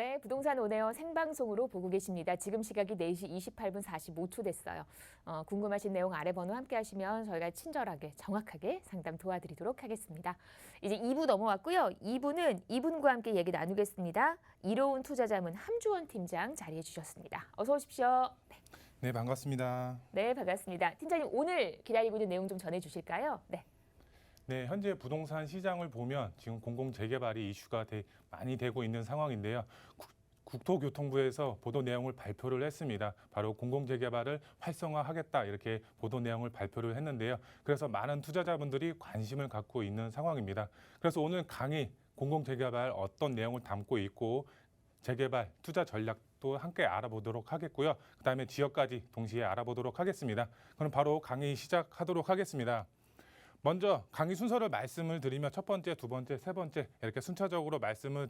네, 부동산 온에어 생방송으로 보고 계십니다. 지금 시각이 4시 28분 45초 됐어요. 궁금하신 내용 아래 번호 함께 하시면 저희가 친절하게 정확하게 상담 도와드리도록 하겠습니다. 이제 2부 넘어왔고요. 2부는 이분과 함께 얘기 나누겠습니다. 이로운 투자자문 함주원 팀장 자리해 주셨습니다. 어서 오십시오. 네, 반갑습니다. 네, 반갑습니다. 팀장님, 오늘 기다리고 있는 내용 좀 전해 주실까요? 네. 네, 현재 부동산 시장을 보면 지금 공공재개발이 이슈가 많이 되고 있는 상황인데요. 국토교통부에서 보도 내용을 발표를 했습니다. 바로 공공재개발을 활성화하겠다 이렇게 보도 내용을 발표를 했는데요. 그래서 많은 투자자분들이 관심을 갖고 있는 상황입니다. 그래서 오늘 강의 공공재개발 어떤 내용을 담고 있고 재개발 투자 전략도 함께 알아보도록 하겠고요. 그다음에 지역까지 동시에 알아보도록 하겠습니다. 그럼 바로 강의 시작하도록 하겠습니다. 먼저 강의 순서를 말씀을 드리면 첫 번째, 두 번째, 세 번째 이렇게 순차적으로 말씀을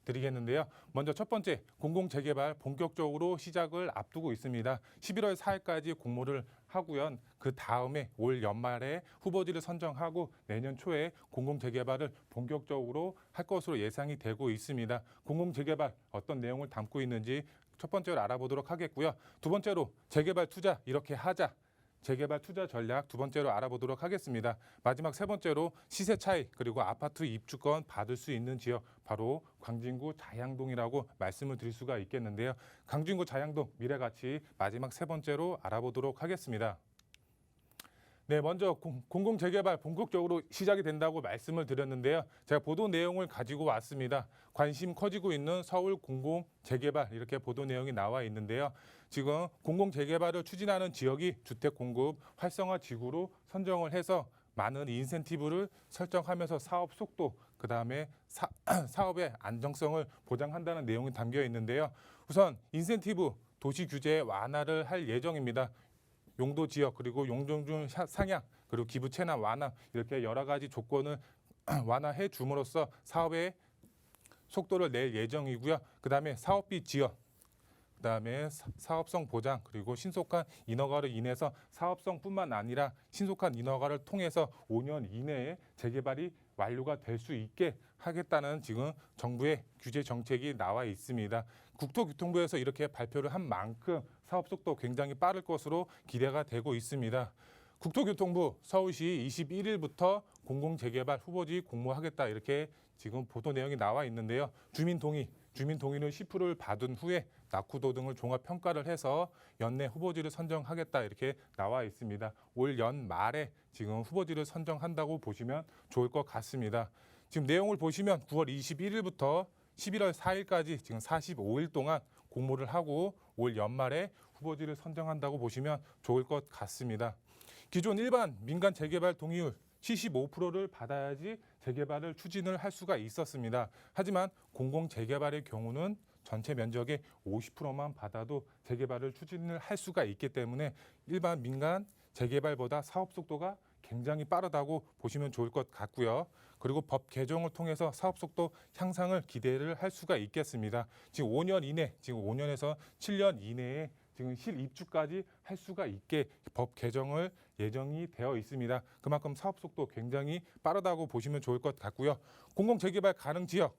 드리겠는데요. 먼저 첫 번째, 공공재개발 본격적으로 시작을 앞두고 있습니다. 11월 4일까지 공모를 하고요. 그 다음에 올 연말에 후보지를 선정하고 내년 초에 공공재개발을 본격적으로 할 것으로 예상이 되고 있습니다. 공공재개발 어떤 내용을 담고 있는지 첫 번째로 알아보도록 하겠고요. 두 번째로 재개발 투자 이렇게 하자. 재개발 투자 전략 두 번째로 알아보도록 하겠습니다. 마지막 세 번째로 시세 차이 그리고 아파트 입주권 받을 수 있는 지역 바로 광진구 자양동이라고 말씀을 드릴 수가 있겠는데요. 광진구 자양동 미래가치 마지막 세 번째로 알아보도록 하겠습니다. 네, 먼저 공공재개발 본격적으로 시작이 된다고 말씀을 드렸는데요. 제가 보도 내용을 가지고 왔습니다. 관심 커지고 있는 서울 공공재개발 이렇게 보도 내용이 나와 있는데요. 지금 공공재개발을 추진하는 지역이 주택 공급 활성화 지구로 선정을 해서 많은 인센티브를 설정하면서 사업 속도, 그다음에 사업의 안정성을 보장한다는 내용이 담겨 있는데요. 우선 인센티브 도시 규제 완화를 할 예정입니다. 용도 지역 그리고 용적률 상향 그리고 기부 체납 완화 이렇게 여러 가지 조건을 완화해 줌으로써 사업의 속도를 낼 예정이고요. 그다음에 사업비 지원, 그다음에 사업성 보장 그리고 신속한 인허가로 인해서 사업성뿐만 아니라 신속한 인허가를 통해서 5년 이내에 재개발이 완료가 될 수 있게 하겠다는 지금 정부의 규제 정책이 나와 있습니다. 국토교통부에서 이렇게 발표를 한 만큼 사업 속도 굉장히 빠를 것으로 기대가 되고 있습니다. 국토교통부 서울시 21일부터 공공재개발 후보지 공모하겠다 이렇게 지금 보도 내용이 나와 있는데요. 주민 동의는 10%를 받은 후에 낙후도 등을 종합 평가를 해서 연내 후보지를 선정하겠다 이렇게 나와 있습니다. 올 연말에 지금 후보지를 선정한다고 보시면 좋을 것 같습니다. 지금 내용을 보시면 9월 21일부터 11월 4일까지 지금 45일 동안 공모를 하고 올 연말에 후보지를 선정한다고 보시면 좋을 것 같습니다. 기존 일반 민간 재개발 동의율 75%를 받아야지 재개발을 추진을 할 수가 있었습니다. 하지만 공공재개발의 경우는 전체 면적의 50%만 받아도 재개발을 추진을 할 수가 있기 때문에 일반 민간 재개발보다 사업 속도가 굉장히 빠르다고 보시면 좋을 것 같고요. 그리고 법 개정을 통해서 사업 속도 향상을 기대를 할 수가 있겠습니다. 지금 5년 이내, 지금 5년에서 7년 이내에 지금 실입주까지 할 수가 있게 법 개정을 예정이 되어 있습니다. 그만큼 사업 속도 굉장히 빠르다고 보시면 좋을 것 같고요. 공공재개발 가능 지역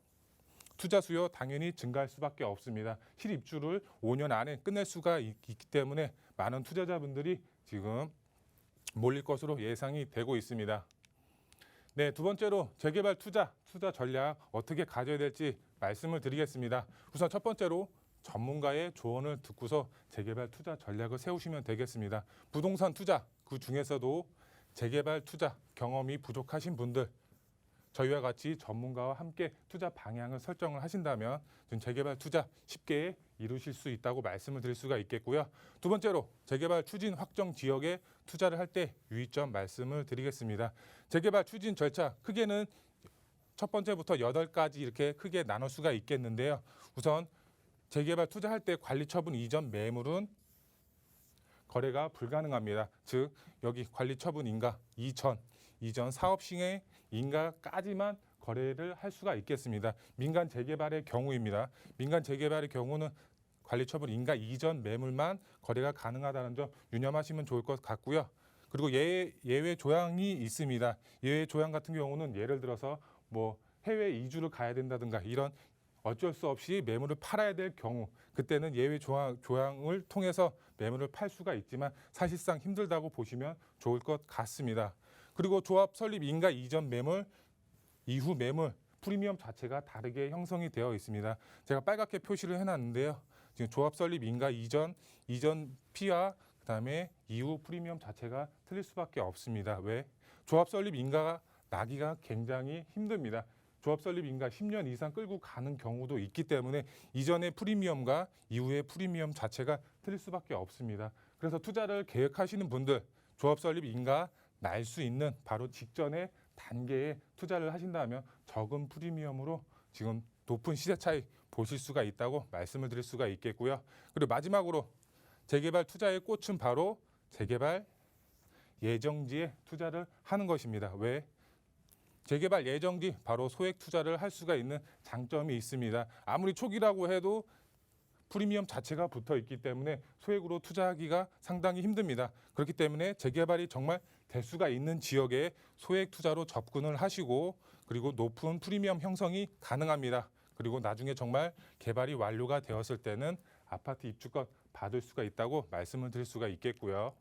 투자 수요 당연히 증가할 수밖에 없습니다. 실입주를 5년 안에 끝낼 수가 있기 때문에 많은 투자자분들이 지금 몰릴 것으로 예상이 되고 있습니다. 네, 두 번째로 재개발 투자 전략 어떻게 가져야 될지 말씀을 드리겠습니다. 우선 첫 번째로 전문가의 조언을 듣고서 재개발 투자 전략을 세우시면 되겠습니다. 부동산 투자, 그 중에서도 재개발 투자 경험이 부족하신 분들, 저희와 같이 전문가와 함께 투자 방향을 설정을 하신다면 재개발 투자 쉽게 이루실 수 있다고 말씀을 드릴 수가 있겠고요. 두 번째로 재개발 추진 확정 지역에 투자를 할 때 유의점 말씀을 드리겠습니다. 재개발 추진 절차 크게는 첫 번째부터 8가지 이렇게 크게 나눌 수가 있겠는데요. 우선 재개발 투자할 때 관리처분 이전 매물은 거래가 불가능합니다. 즉 여기 관리처분 인가 이전 사업 시행 인가까지만 거래를 할 수가 있겠습니다. 민간 재개발의 경우입니다. 민간 재개발의 경우는 관리처분 인가 이전 매물만 거래가 가능하다는 점 유념하시면 좋을 것 같고요. 그리고 예외 조항이 있습니다. 예외 조항 같은 경우는 예를 들어서 뭐 해외 이주를 가야 된다든가 이런 어쩔 수 없이 매물을 팔아야 될 경우 그때는 예외 조항을 통해서 매물을 팔 수가 있지만 사실상 힘들다고 보시면 좋을 것 같습니다. 그리고 조합 설립 인가 이전 매물, 이후 매물, 프리미엄 자체가 다르게 형성이 되어 있습니다. 제가 빨갛게 표시를 해놨는데요. 지금 조합 설립 인가 이전 피와 그다음에 이후 프리미엄 자체가 틀릴 수밖에 없습니다. 왜? 조합 설립 인가가 나기가 굉장히 힘듭니다. 조합 설립 인가 10년 이상 끌고 가는 경우도 있기 때문에 이전의 프리미엄과 이후의 프리미엄 자체가 틀릴 수밖에 없습니다. 그래서 투자를 계획하시는 분들 조합 설립 인가 날 수 있는 바로 직전의 단계에 투자를 하신다면 적은 프리미엄으로 지금 높은 시세 차익 보실 수가 있다고 말씀을 드릴 수가 있겠고요. 그리고 마지막으로 재개발 투자의 꽃은 바로 재개발 예정지에 투자를 하는 것입니다. 왜? 재개발 예정지 바로 소액 투자를 할 수가 있는 장점이 있습니다. 아무리 초기라고 해도 프리미엄 자체가 붙어 있기 때문에 소액으로 투자하기가 상당히 힘듭니다. 그렇기 때문에 재개발이 정말 될 수가 있는 지역에 소액 투자로 접근을 하시고 그리고 높은 프리미엄 형성이 가능합니다. 그리고 나중에 정말 개발이 완료가 되었을 때는 아파트 입주권 받을 수가 있다고 말씀을 드릴 수가 있겠고요.